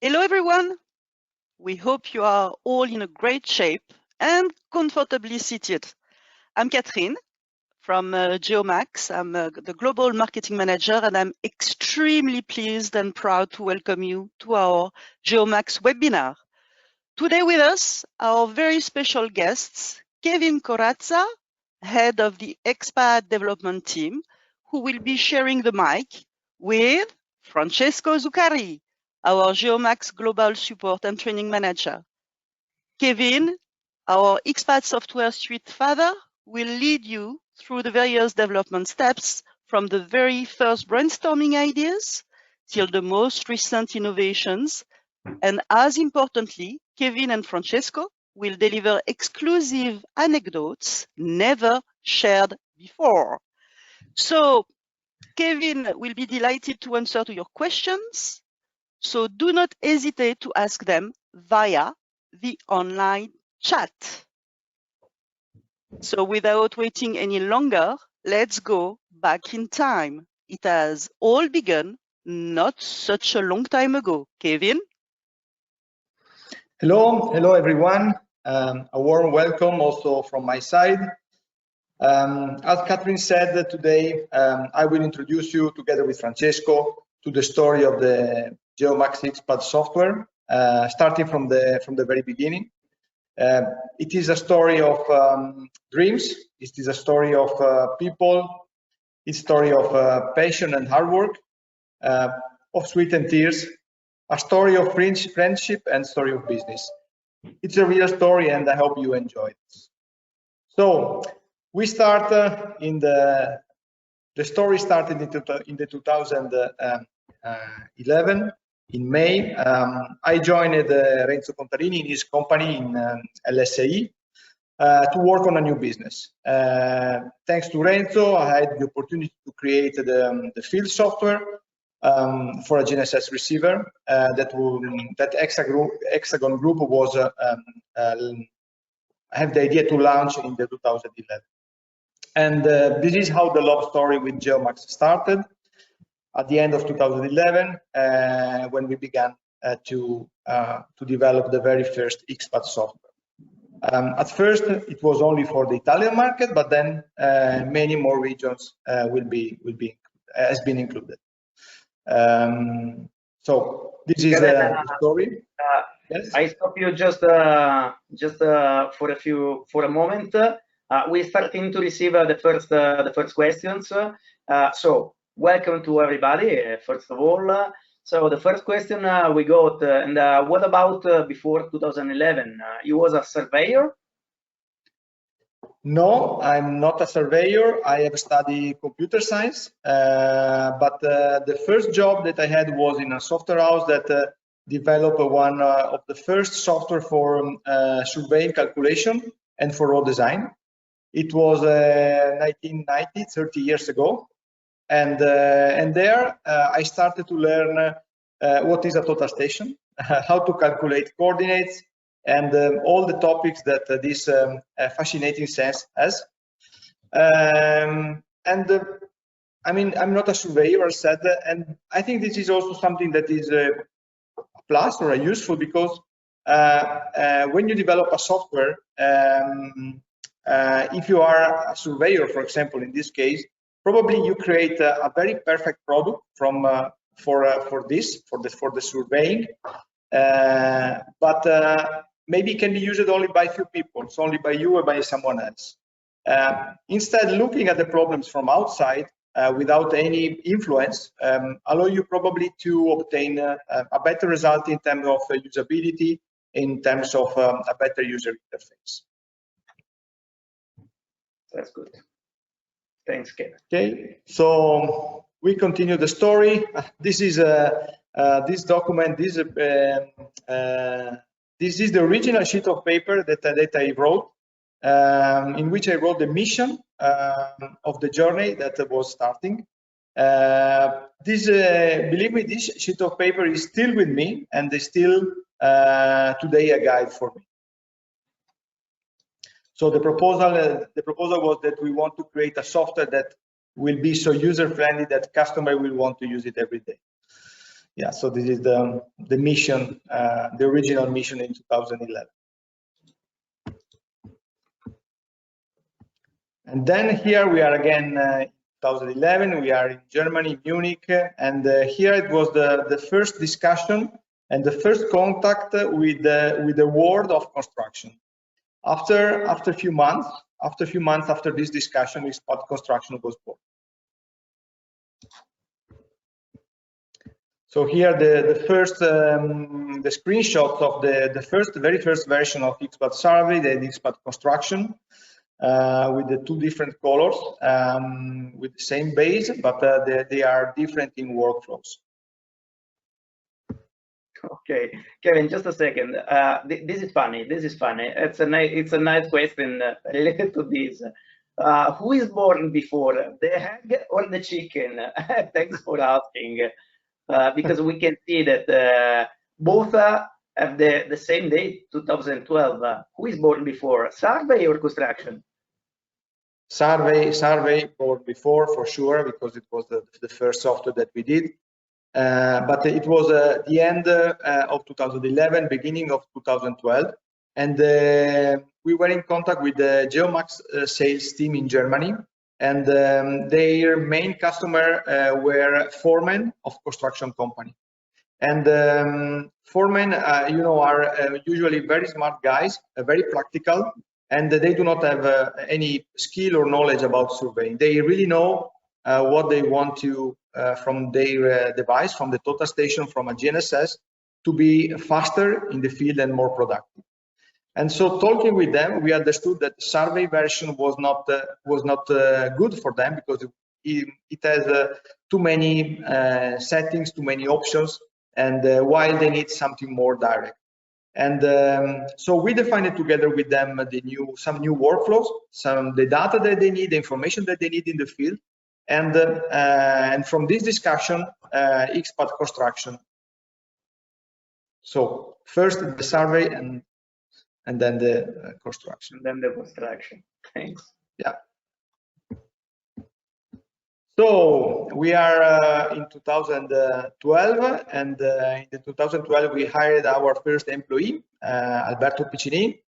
Hello everyone! We hope you are all in a great shape and comfortably seated. I'm Catherine from Geomax. I'm the Global Marketing Manager, and I'm extremely pleased and proud to welcome you to our Geomax webinar. Today with us, our very special guests, Keven Corazza, Head of the Expat Development Team, who will be sharing the mic with Francesco Zuccari, our Geomax Global Support and Training Manager. Keven, our Expat Software Suite father, will lead you through the various development steps from the very first brainstorming ideas till the most recent innovations. And as importantly, Keven and Francesco will deliver exclusive anecdotes never shared before. So Keven will be delighted to answer to your questions. So do not hesitate to ask them via the online chat. So without waiting any longer, let's go back in time. It has all begun not such a long time ago. Keven? Hello everyone. A warm welcome also from my side. As Catherine said, today I will introduce you together with Francesco to the story of the Geomax Expat software, starting from the very beginning. It is a story of dreams. It is a story of people. It's a story of passion and hard work, of sweat and tears, a story of friendship and story of business. It's a real story, and I hope you enjoy it. So we start in the story started in the 2011 in May. I joined Renzo Contarini in his company in LSAE to work on a new business. Thanks to Renzo, I had the opportunity to create the field software for a GNSS receiver that Hexagon Group was have the idea to launch in the 2011. And this is how the love story with Geomax started at the end of 2011, when we began to develop the very first Expat software. At first, it was only for the Italian market, but then many more regions has been included. So this is the story. Yes? I stop you just for a moment. We're starting to receive the first questions. So welcome to everybody. First of all, so the first question we got, and what about before 2011? You was a surveyor? No, I'm not a surveyor. I have studied computer science, but the first job that I had was in a software house that developed one of the first software for surveying calculation and for road design. It was 1990, 30 years ago, and there I started to learn what is a total station, how to calculate coordinates, and all the topics that this fascinating science has. I mean, I'm not a surveyor, as said, and I think this is also something that is a plus or a useful, because when you develop a software, if you are a surveyor, for example, in this case, probably you create a very perfect product from for the surveying, but maybe it can be used only by few people, so only by you or by someone else. Instead, looking at the problems from outside without any influence allow you probably to obtain a better result in terms of usability, in terms of a better user interface. That's good. Thanks, Keven. Okay, so we continue the story. This is this document. This is the original sheet of paper that I wrote, in which I wrote the mission of the journey that was starting. Believe me, this sheet of paper is still with me, and is still today a guide for me. So the proposal was that we want to create a software that will be so user-friendly that customer will want to use it every day. yeah, so this is the mission, the original mission in 2011. And then here we are again, 2011, we are in Germany, Munich, and here it was the first discussion and the first contact with the world of construction. After a few months after this discussion, X-Pod Construction was born. So here the first the screenshot of the very first version of X-Pod Survey, the X-Pod Construction, with the two different colors, with the same base, but they are different in workflows. Okay, Kevin, just a second. This is funny. It's a nice question related to this. Who is born before, the egg or the chicken? Thanks for asking. Because we can see that both have the same date, 2012. Who is born before, survey or construction? Survey born before, for sure, because it was the first software that we did. But it was the end of 2011, beginning of 2012, and we were in contact with the Geomax sales team in Germany, and their main customer were foremen of construction company. And foremen, you know, are usually very smart guys, very practical, and they do not have any skill or knowledge about surveying. They really know what they want to from their device, from the total station, from a GNSS, to be faster in the field and more productive. And so, talking with them, we understood that the survey version was not good for them, because it has too many settings, too many options, and while they need something more direct. And so we defined it together with them some new workflows, the data that they need, the information that they need in the field, and from this discussion, X-Pod Construction. So first the survey and then the construction. Thanks. Yeah. So we are in 2012, and in 2012 we hired our first employee, Alberto Piccini,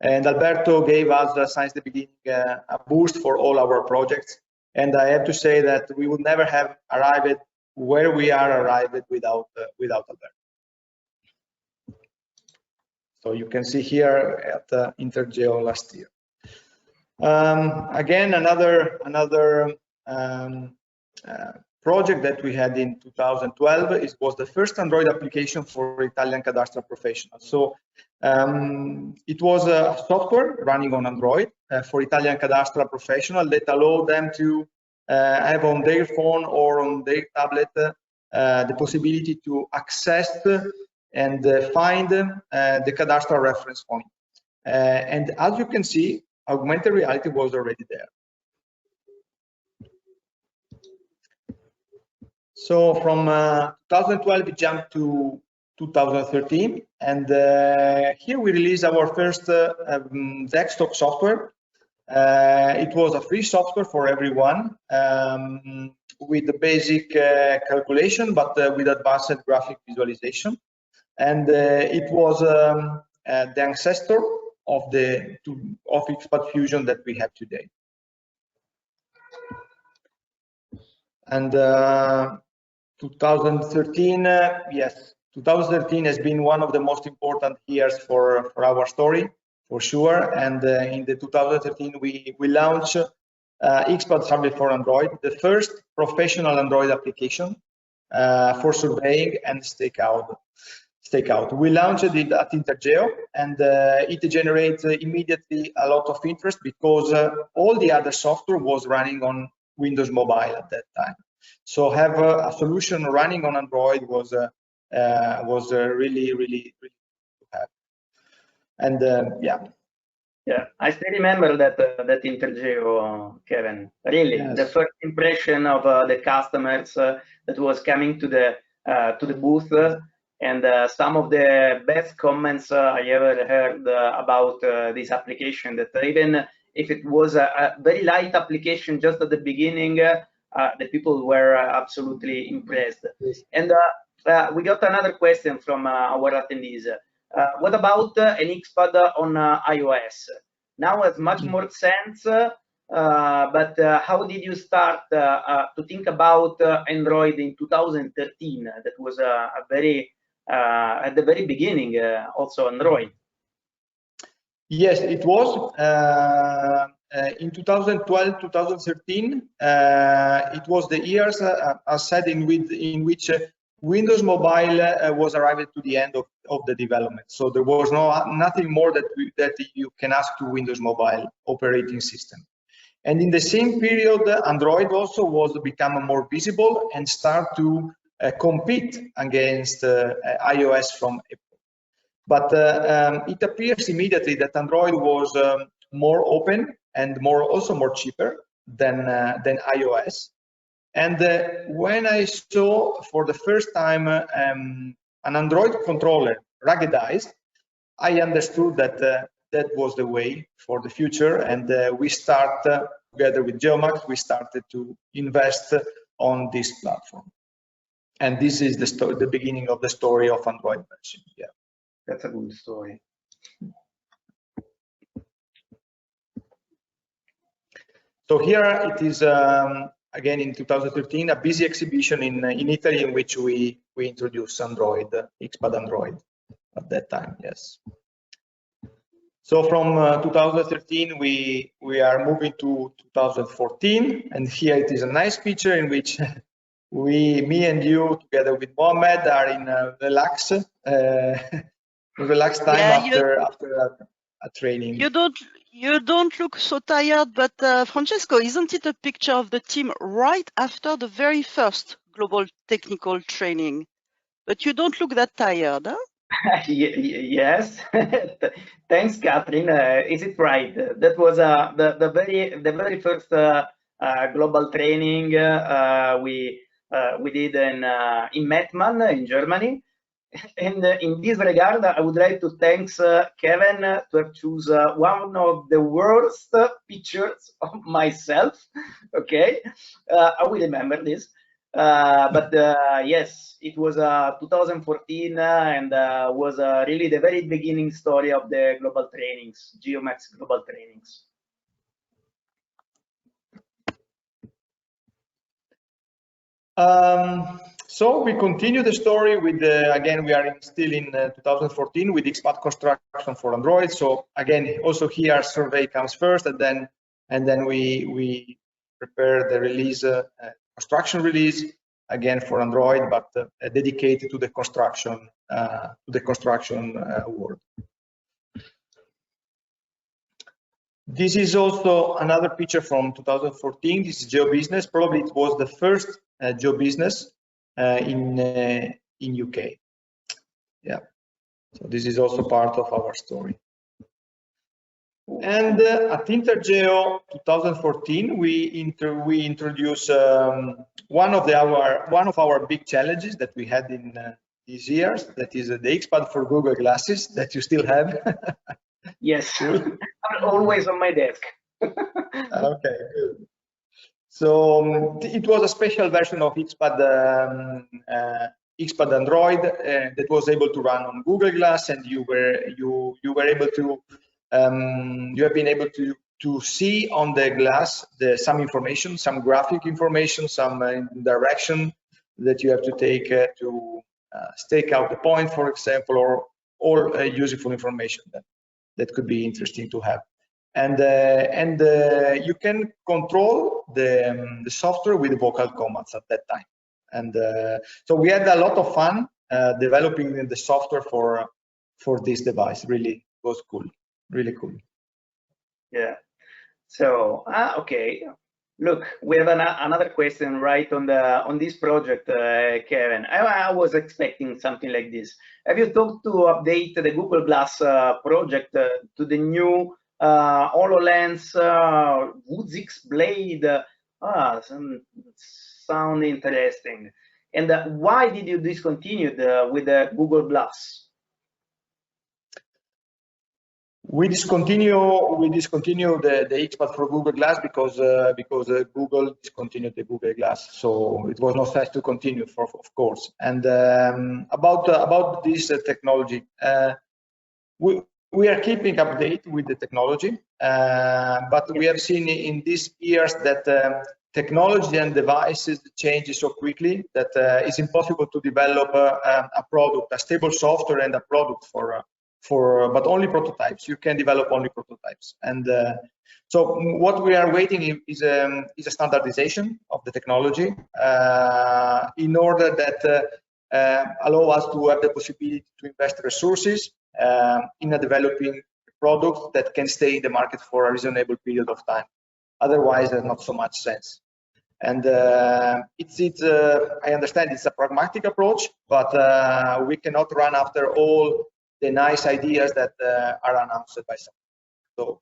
and Alberto gave us since the beginning a boost for all our projects. And I have to say that we would never have arrived where we are arrived without Alberto. So you can see here at Intergeo last year. Again, another project that we had in 2012 was the first Android application for Italian cadastral professionals. So it was a software running on Android for Italian cadastral professionals that allowed them to have on their phone or on their tablet the possibility to access and find the cadastral reference point. And as you can see, augmented reality was already there. So from 2012 we jumped to 2013, and here we released our first desktop software. It was a free software for everyone, with the basic calculation, but with advanced graphic visualization. And it was the ancestor of X-Pod Fusion that we have today. And 2013, yes, 2013 has been one of the most important years for our story, for sure. And in the 2013, we launched X-Pod Survey for Android, the first professional Android application for surveying and stakeout. We launched it at Intergeo, and it generated immediately a lot of interest, because all the other software was running on Windows Mobile at that time. So have a solution running on Android was really to have. And yeah, I still remember that Intergeo, Kevin. Really, yes. The first impression of the customers that was coming to the booth, and some of the best comments I ever heard about this application. That even if it was a very light application just at the beginning, the people were absolutely impressed. Yes. And we got another question from our attendees. What about an XPad on iOS? Now has much more sense, but how did you start to think about Android in 2013? That was a very at the very beginning, also Android. Yes, it was. In 2012, 2013, it was the years, as said, in which Windows Mobile was arriving to the end of the development. So there was nothing more that you can ask to Windows Mobile operating system. And in the same period, Android also was become more visible and start to compete against iOS from Apple. But it appears immediately that Android was more open and also more cheaper than iOS. And when I saw for the first time an Android controller ruggedized, I understood that that was the way for the future. And we start together with Geomax, we started to invest on this platform. And this is the beginning of the story of Android version. Yeah. That's a good story. So here it is, again in 2013, a busy exhibition in Italy in which we introduced Android, XPad Android at that time, yes. So from 2013, we are moving to 2014, and here it is a nice picture in which me and you, together with Mohamed, are in a relaxed time after a training. You don't look so tired, but Francesco, isn't it a picture of the team right after the very first global technical training? But you don't look that tired, huh? Yes, thanks, Catherine. Is it right? That was the very first global training we did in Mettmann in Germany. And in this regard, I would like to thank Keven to have chosen one of the worst pictures of myself. Okay, I will remember this. But yes, it was 2014 and was really the very beginning story of the global trainings, Geomax global trainings. So we continue the story with again, we are still in 2014 with XPad construction for Android. So again, also here survey comes first, and then we prepare the release, construction release again for Android, but dedicated to the construction world. This is also another picture from 2014. This is GeoBusiness. Probably it was the first GeoBusiness in UK. Yeah. So this is also part of our story. And at Intergeo 2014, we introduced one of our big challenges that we had in these years. That is the XPad for Google Glasses that you still have. Yes, I'm always on my desk. Okay, good. So it was a special version of XPad Android that was able to run on Google Glass, and you were able to you have been able to see on the glass some information, some graphic information, some direction that you have to take to stake out the point, for example, or all useful information that could be interesting to have. And you can control the software with vocal commands at that time. And so we had a lot of fun developing the software for this device. Really was cool, really cool. Yeah. So okay. Look, we have another question right on this project, Keven. I was expecting something like this. Have you thought to update the Google Glass project to the new HoloLens Woods X Blade? Sound interesting. And why did you discontinue with the Google Glass? we discontinue the XPad for Google Glass because Google discontinued the Google Glass, so it was not fast to continue, of course. And about this technology, we are keeping update with the technology, but we have seen in these years that technology and devices change so quickly that it's impossible to develop a product, a stable software and a product but only prototypes. You can develop only prototypes. And so what we are waiting is a standardization of the technology in order that allow us to have the possibility to invest resources in a developing product that can stay in the market for a reasonable period of time. Otherwise, there's not so much sense. And I understand it's a pragmatic approach, but we cannot run after all the nice ideas that are announced by some. So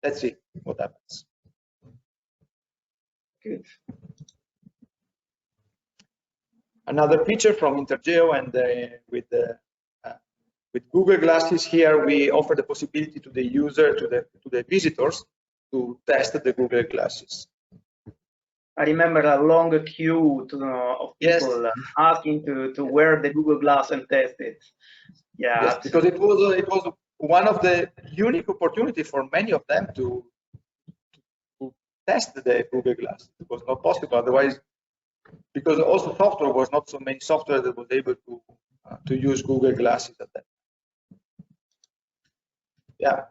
let's see what happens. Good. Another picture from Intergeo, and with Google Glasses here, we offer the possibility to the user, to the visitors, to test the Google Glasses. I remember a long queue of people asking to wear the Google Glass and test it. Yeah, yes, because it was one of the unique opportunity for many of them to test the Google Glass. It was not possible otherwise, because also software was not so many software that was able to use Google Glasses at that time. Yeah.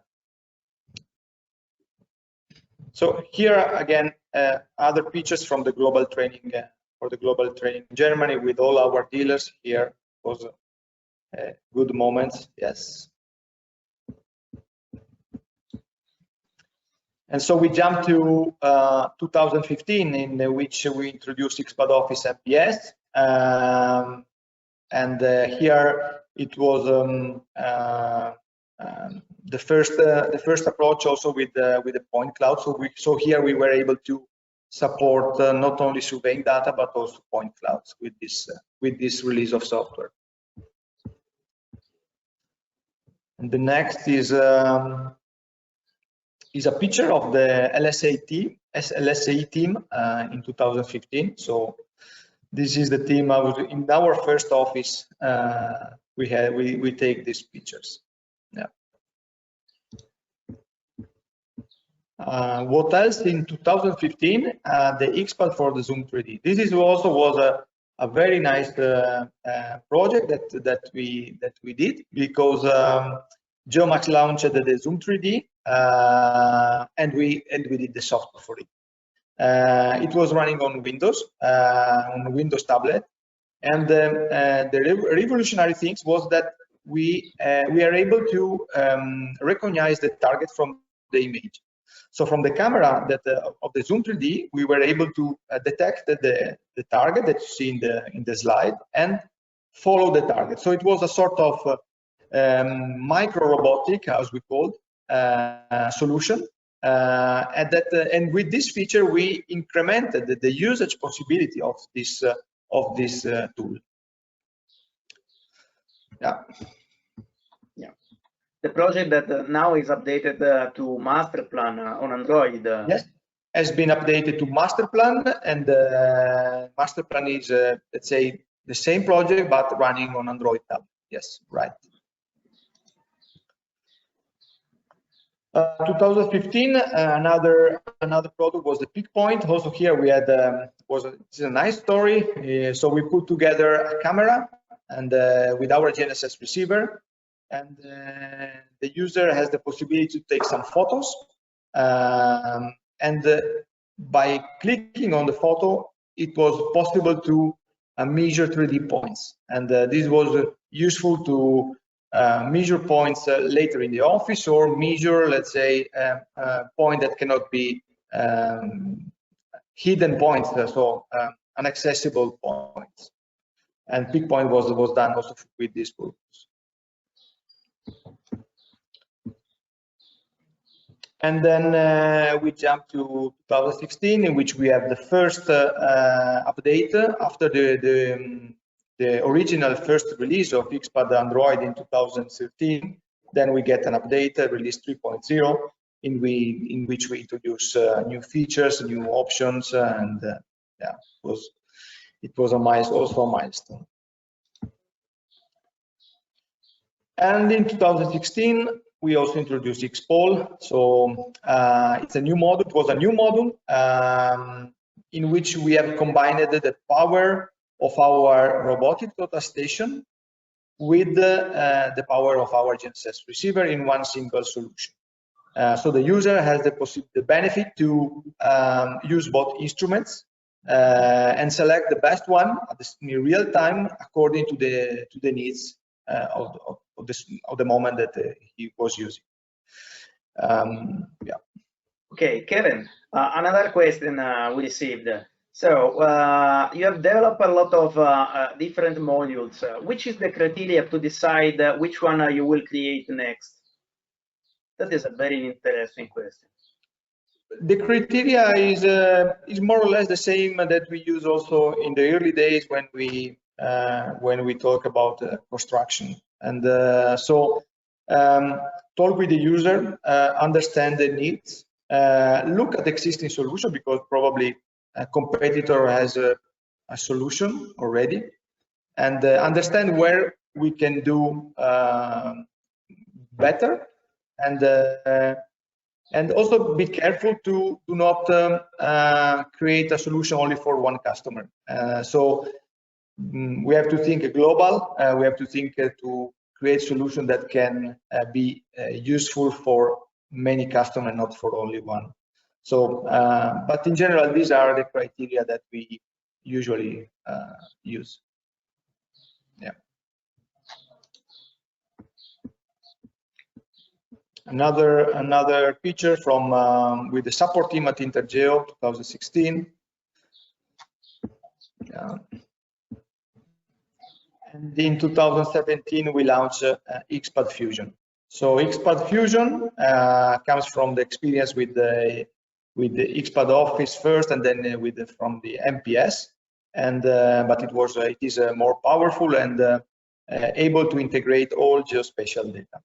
So here again, other pictures from the global training for the global training in Germany with all our dealers here. Was good moments, yes. And so we jump to 2015, in which we introduced XPad Office MPS, and here it was the first approach also with the point cloud. So here we were able to support not only surveying data but also point clouds with this release of software. And the next is a picture of the LSA team in 2015. So this is the team in our first office. We take these pictures. Yeah. What else in 2015? The XPad for the Zoom 3D. This is also was a very nice project that we did, because Geomax launched the Zoom 3D and we did the software for it. It was running on Windows tablet, and the revolutionary things was that we are able to recognize the target from the image. So from the camera of the Zoom 3D, we were able to detect the target that you see in the slide and follow the target. So it was a sort of micro robotic, as we called, solution. And with this feature, we incremented the usage possibility of this tool. Yeah. The project that now is updated to master plan on Android. Yes, has been updated to master plan, and master plan is let's say the same project but running on Android tablet. Yes, right. 2015, another product was the Peak Point. Also here we had it's a nice story. So we put together a camera and with our GNSS receiver, and the user has the possibility to take some photos, and by clicking on the photo, it was possible to measure 3D points, and this was useful to measure points later in the office, or measure, let's say, a point that cannot be hidden points, so inaccessible points. And Peak Point was done also with this purpose. And then we jump to 2016, in which we have the first update after the original first release of XPad Android in 2013. Then we get an update, release 3.0, in which we introduce new features, new options, and yeah, it was also a milestone. And in 2016, we also introduced XPOL. So it's a new module. It was a new module in which we have combined the power of our robotic total station with the power of our GNSS receiver in one single solution. So the user has the benefit to use both instruments and select the best one in real time according to the needs of the moment that he was using. Yeah. Okay, Keven, another question we received. So you have developed a lot of different modules. Which is the criteria to decide which one you will create next? That is a very interesting question. The criteria is more or less the same that we use also in the early days when we talk about construction. And so talk with the user, understand the needs, look at the existing solution because probably a competitor has a solution already, and understand where we can do better, and also be careful to not create a solution only for one customer. So we have to think global. We have to think to create solution that can be useful for many customers, not for only one. So, but in general, these are the criteria that we usually use. Yeah. Another picture from with the support team at Intergeo 2016. Yeah. And in 2017 we launched XPAD Fusion. So XPAD Fusion comes from the experience with the XPAD Office first, and then from the MPS. And but it is more powerful and able to integrate all geospatial data.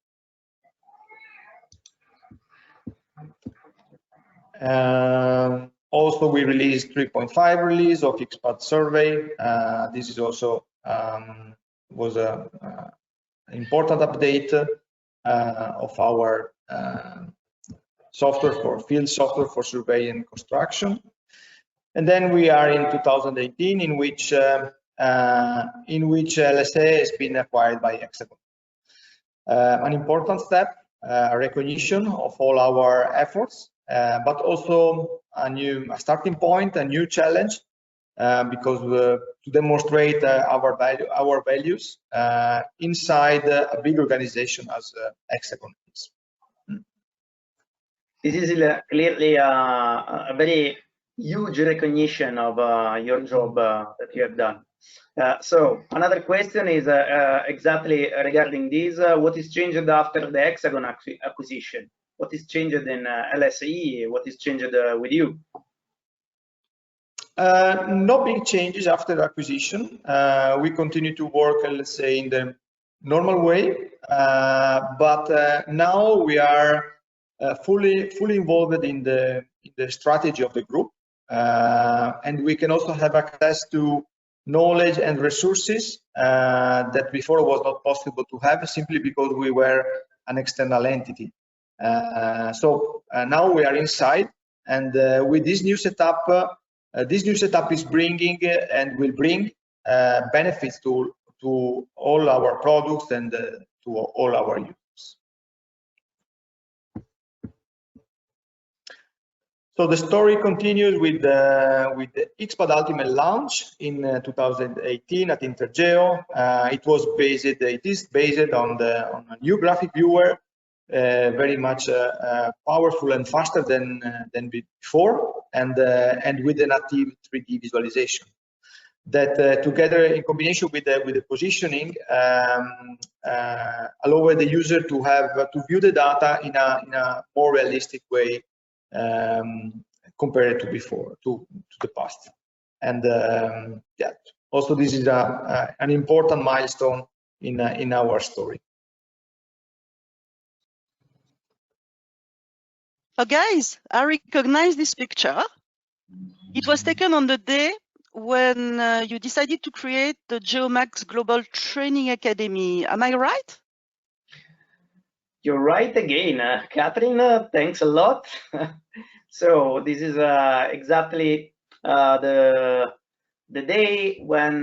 Also, we released 3.5 release of XPAD Survey. This is also was an important update of our software for field software for survey and construction. And then we are in 2018, in which LSA has been acquired by Hexagon. An important step, a recognition of all our efforts, but also a starting point, a new challenge, because to demonstrate our values inside a big organization as Hexagon is. This is clearly a very huge recognition of your job that you have done. So another question is exactly regarding this. What is changed after the Hexagon acquisition? What is changed in LSE? What is changed with you? No big changes after acquisition. We continue to work, let's say, in the normal way, but now we are fully involved in the strategy of the group, and we can also have access to knowledge and resources that before was not possible to have, simply because we were an external entity. So now we are inside, and with this new setup is bringing and will bring benefits to all our products and to all our users. So the story continues with the XPAD Ultimate launch in 2018 at Intergeo. It is based on a new graphic viewer, very much powerful and faster than before, and with a native 3D visualization. That together, in combination with the positioning, allow the user to view the data in a more realistic way compared to before, to the past. And yeah, also this is an important milestone in our story. Oh, guys, I recognize this picture. It was taken on the day when you decided to create the GeoMax Global Training Academy. Am I right? You're right again, Catherine. Thanks a lot. So this is exactly the day when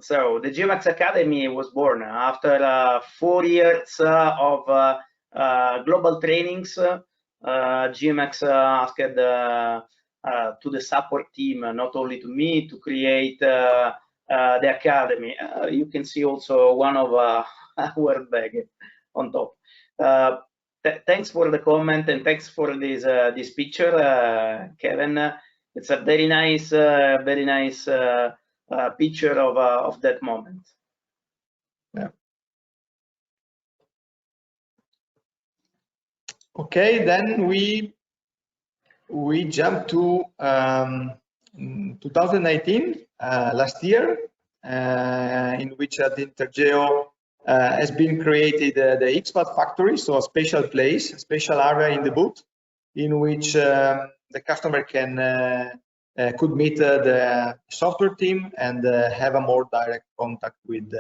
so the GeoMax Academy was born after 4 years of global trainings. GeoMax asked to the support team, not only to me, to create the academy. You can see also one of our bag on top. Thanks for the comment and thanks for this picture, Kevin. It's a very nice picture of that moment. Yeah. Okay, then we jump to 2019, last year, in which the Intergeo has been created the XPAD factory, so a special place, a special area in the booth, in which the customer could meet the software team and have a more direct contact with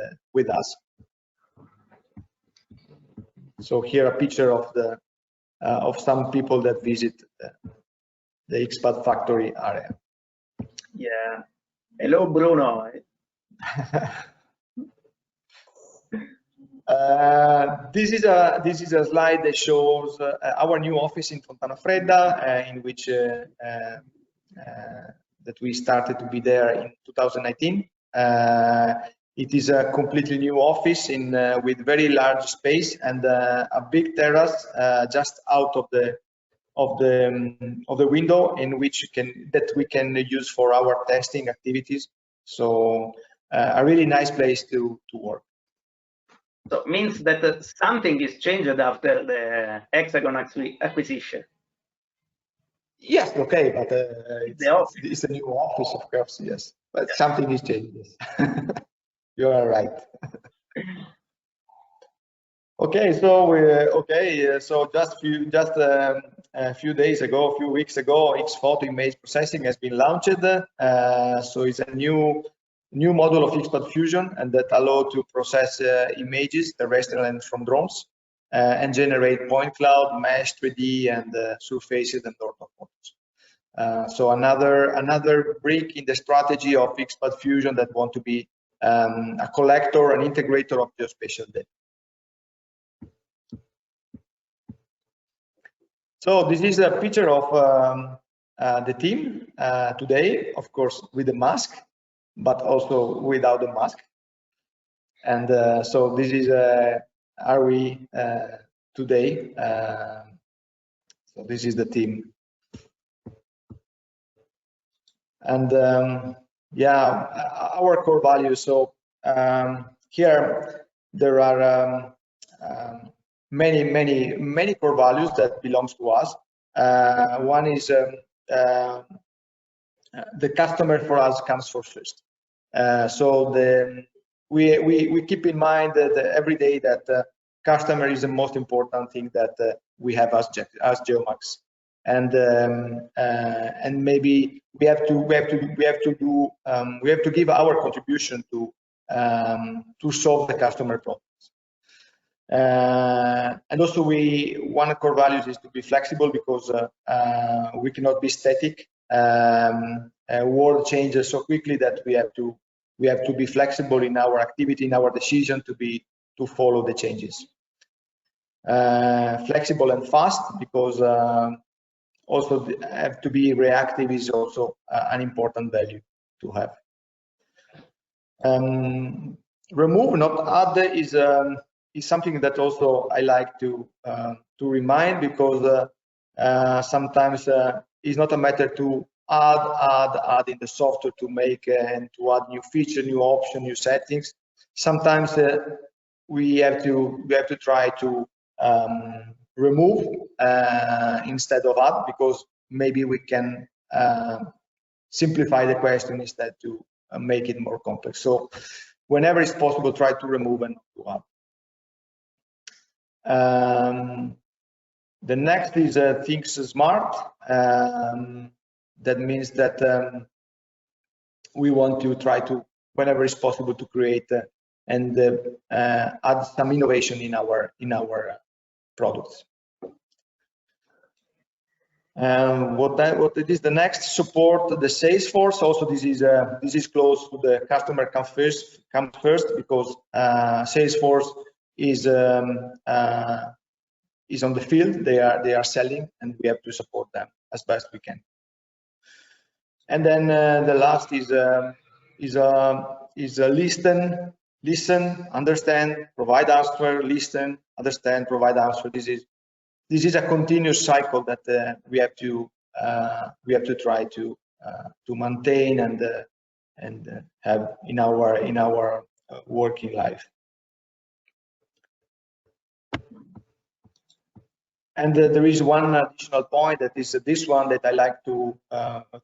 us. So here a picture of some people that visit the XPAD factory area. Yeah. Hello, Bruno. This is a slide that shows our new office in Fontana Fredda, in which that we started to be there in 2019. It is a completely new office with very large space and a big terrace just out of the window, in which we can use for our testing activities. So a really nice place to work. So it means that something is changed after the Hexagon acquisition. Yes, okay, but it's a new office, of course, yes. But something is changed, yes. You are right. Okay, so so just a few days ago, a few weeks ago, X-Photo image processing has been launched. So it's a new model of XPAD Fusion, and that allow to process images, terrestrial and from drones, and generate point cloud, mesh, 3D, and surfaces and orthophotos. So another brick in the strategy of XPAD Fusion that want to be a collector, an integrator of geospatial data. So this is a picture of the team today, of course, with the mask, but also without the mask. And so this is are we today. So this is the team. And yeah, our core values. So here there are many core values that belongs to us. One is the customer for us comes first. So we keep in mind that every day that customer is the most important thing that we have as GeoMax, and maybe we have to give our contribution to solve the customer problems. And also one core values is to be flexible, because we cannot be static. World changes so quickly that we have to be flexible in our activity, in our decision to follow the changes. Flexible and fast, because also have to be reactive is also an important value to have. Remove, not add, is something that also I like to remind, because sometimes it's not a matter to add in the software to make and to add new feature, new option, new settings. Sometimes we have to try to remove instead of add, because maybe we can simplify the question instead to make it more complex. So whenever it's possible, try to remove and to add. The next is think smart. That means that we want to try to, whenever it's possible, to create and add some innovation in our products. What it is the next? Support the sales force. Also, this is close to the customer comes first because sales force is on the field. They are selling, and we have to support them as best we can. And then the last is listen, understand, provide answer, listen, understand, provide answer. This is a continuous cycle that we have to try to maintain and have in our working life. And there is one additional point that is this one that I like to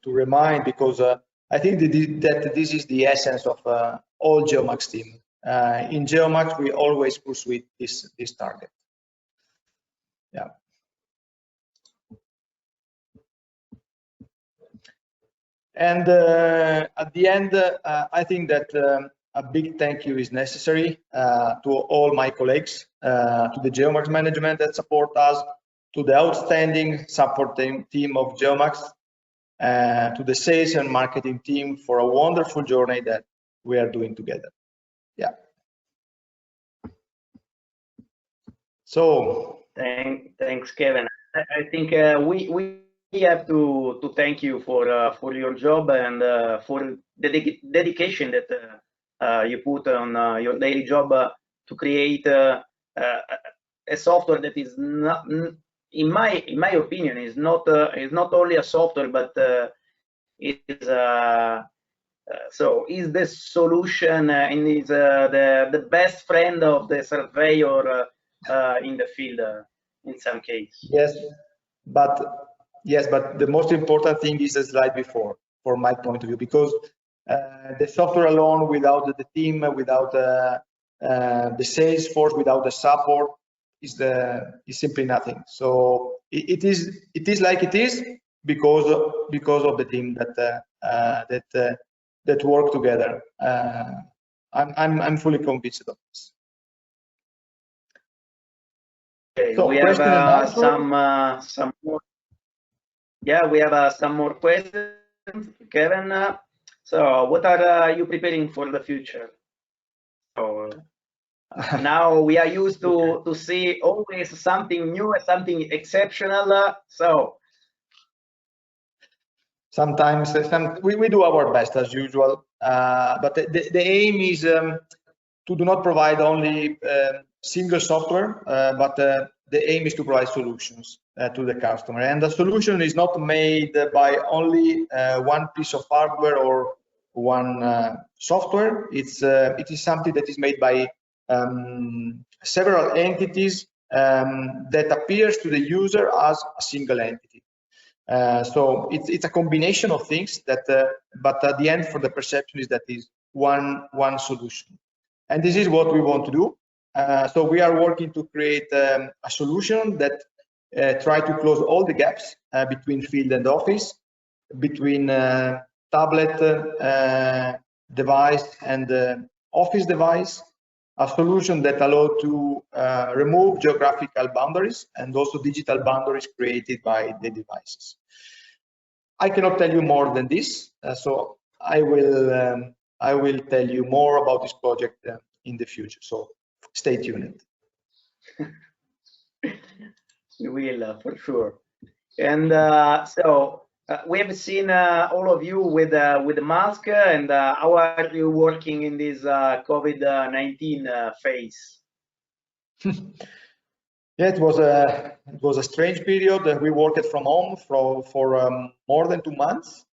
remind, because I think that this is the essence of all Geomax team. In Geomax, we always pursue this target. Yeah. And at the end, I think that a big thank you is necessary to all my colleagues, to the Geomax management that support us, to the outstanding support team of Geomax, to the sales and marketing team for a wonderful journey that we are doing together. Yeah. So thanks, Keven. I think we have to thank you for your job and for the dedication that you put on your daily job to create a software that is not, in my opinion, is not only a software, but is the solution and is the best friend of the surveyor in the field in some case. Yes, but the most important thing is the slide before, from my point of view, because the software alone, without the team, without the sales force, without the support, is simply nothing. So it is like it is because of the team that work together. I'm fully convinced of this. Okay, so we have some more. Yeah, we have some more questions, Keven. So, what are you preparing for the future? So, now we are used to see always something new, something exceptional. So, sometimes we do our best as usual, but the aim is to do not provide only single software, but the aim is to provide solutions to the customer. And the solution is not made by only one piece of hardware or one software. It is something that is made by several entities that appears to the user as a single entity. So it's a combination of things that, but at the end, for the perception is that is one solution, and this is what we want to do. So we are working to create a solution that try to close all the gaps between field and office, between tablet device and office device. A solution that allows to remove geographical boundaries and also digital boundaries created by the devices. I cannot tell you more than this, so I will tell you more about this project in the future. So stay tuned. We will for sure. And so we have seen all of you with the mask, and how are you working in this COVID-19 phase? Yeah, it was a strange period. We worked from home for more than 2 months.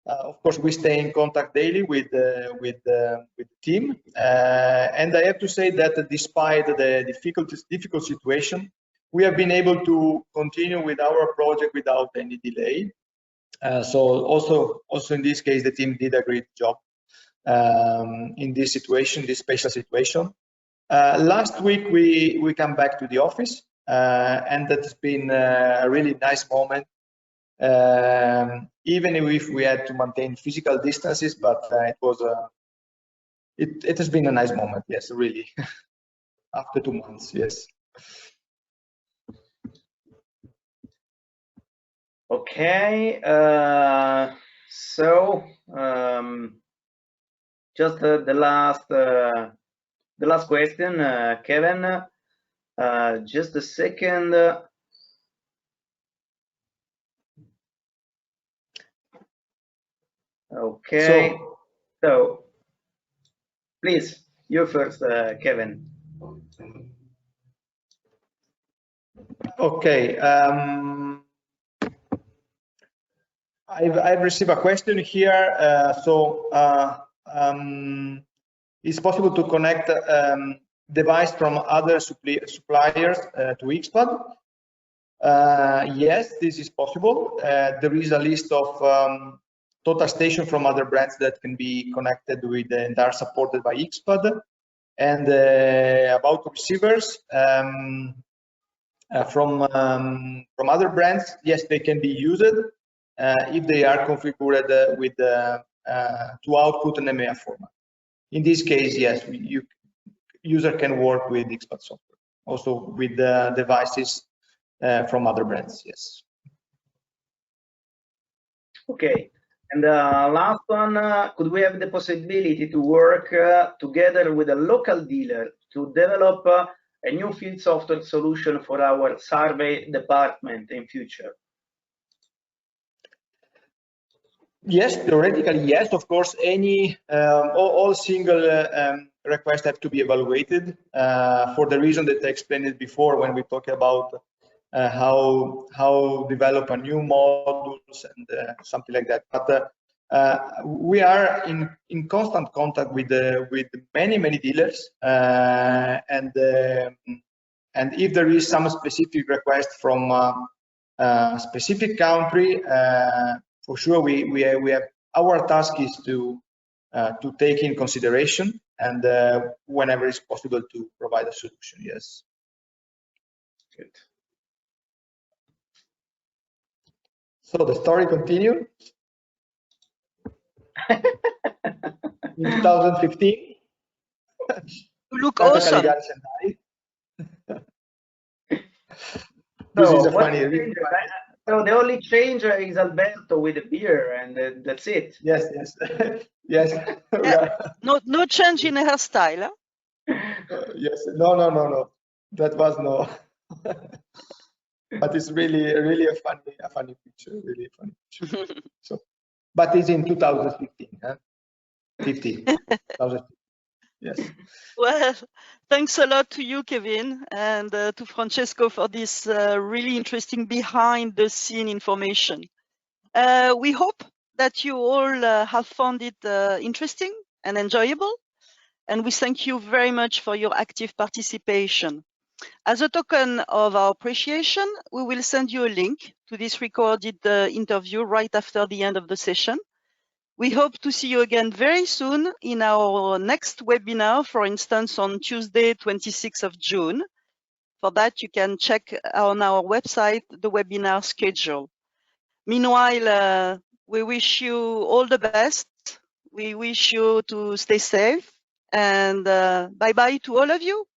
Of course, we stay in contact daily with the team, and I have to say that despite the difficult situation, we have been able to continue with our project without any delay. So also in this case, the team did a great job in this situation, this special situation. Last week we come back to the office. and that's been a really nice moment. Even if we had to maintain physical distances, but it has been a nice moment. Yes, really. After 2 months, yes. Okay, so just the last question, Keven. Just a second. Okay, so please, you first, Keven. Okay. I've received a question here. It's possible to connect device from other suppliers to XPAD. Yes, this is possible. There is a list of total stations from other brands that can be connected with and are supported by XPAD. And about receivers from other brands, yes, they can be used if they are configured with to output an EMEA format. In this case, yes, user can work with XPAD software, also with the devices from other brands, yes. Okay, and last one, could we have the possibility to work together with a local dealer to develop a new field software solution for our survey department in future? Yes, theoretically, yes. Of course, any all single requests have to be evaluated for the reason that I explained before when we talk about how develop a new modules and something like that. But we are in constant contact with many dealers, and if there is some specific request from a specific country, for sure we have, our task is to take in consideration and whenever it's possible to provide a solution. Yes. Good. So the story continued in 2015. You look awesome. This is a funny. So the only change is Alberto with the beer, and that's it. Yes, yes. Yeah. No change in hairstyle. Huh? Yes, no. That was no. But it's really a funny picture, really funny picture. So, but it's in 2015, huh? 2015. Yes. Well, thanks a lot to you, Keven, and to Francesco for this really interesting behind-the-scene information. We hope that you all have found it interesting and enjoyable, and we thank you very much for your active participation. As a token of our appreciation, we will send you a link to this recorded interview right after the end of the session. We hope to see you again very soon in our next webinar, for instance, on Tuesday, 26th of June. For that, you can check on our website the webinar schedule. Meanwhile, we wish you all the best. We wish you to stay safe, and bye-bye to all of you.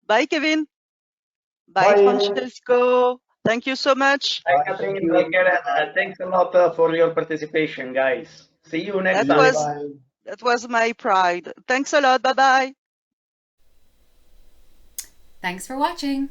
Bye, Keven. Bye, Francesco. Thank you so much. Bye, Catherine. Bye, Keven. Thanks a lot for your participation, guys. See you next time. That was my pride. Thanks a lot. Bye-bye. Thanks for watching.